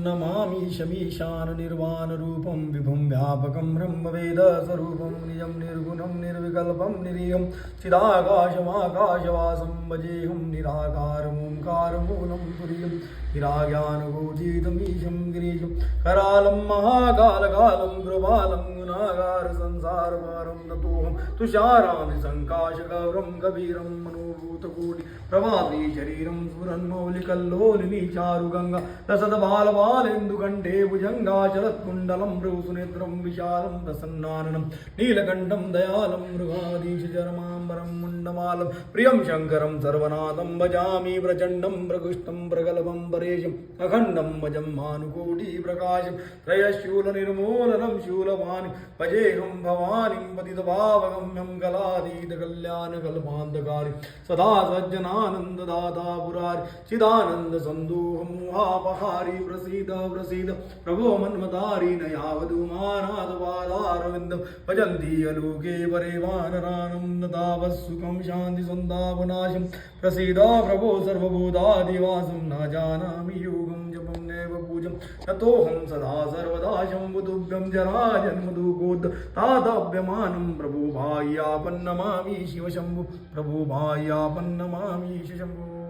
नमामि शमीशान निर्वाण रूपं विभुं व्यापकं ब्रह्मवेद स्वरूपं निजं निर्गुणं निर्विकल्पं निरीहं चिदाकाशमाकाशवासं भजेऽहं निराकारमोङ्कारमूलं तुरीयं निराज्ञानगोचीतमीशं गिरीशं करालं महाकालकालं कृपालं गुणागार संसारभारं नतोऽहं तुषारामि सङ्काशगौरं कबीरं मनोभूतकोटि प्रभावी शरीरं स्फुरन्मौलिकल्लोलिनी चारुगङ्गा लसद्बालबालेन्दुकण्ठे भुजङ्गा चलत्कुण्डलं भ्रूसुनेत्रं विशालं प्रसन्नाननं नीलकण्ठं दयालं मृगाधीशचरमाम्बरं मुण्डमालं प्रियं शङ्करं सर्वनाथं भजामि प्रचण्डं प्रकृष्टं प्रगल्भं परेशम् अखण्डं भजं भानुकोटिप्रकाशं त्रयशूलनिर्मूलनं शूलवानि भजेऽहं भवानीं पतितभावगम्यं कलातीतकल्याणकल्पान्तकारि सदा सज्जनानन्ददाता पुरारि चिदानन्द सन्दोहं मोहापहारि प्रसीद प्रसीद प्रभो मन्मतारि न यावदुमानादपादारविन्दं भजन्ति अलोके परे वानरानं न तावत्सुखं शान्तिसन्तापनाशं प्रसीद प्रभो सर्वभूतादिवासं न जानामि योगं जपं नैव पूजं ततोऽहं सदा सर्वदा शम्भुतुभ्यं जराजन्मदुःखोद् तादाप्यमानं प्रभो बाह्यापन्नमामि शिवशम्भु प्रभो बाह्यापन्नमामि शिवशम्भु।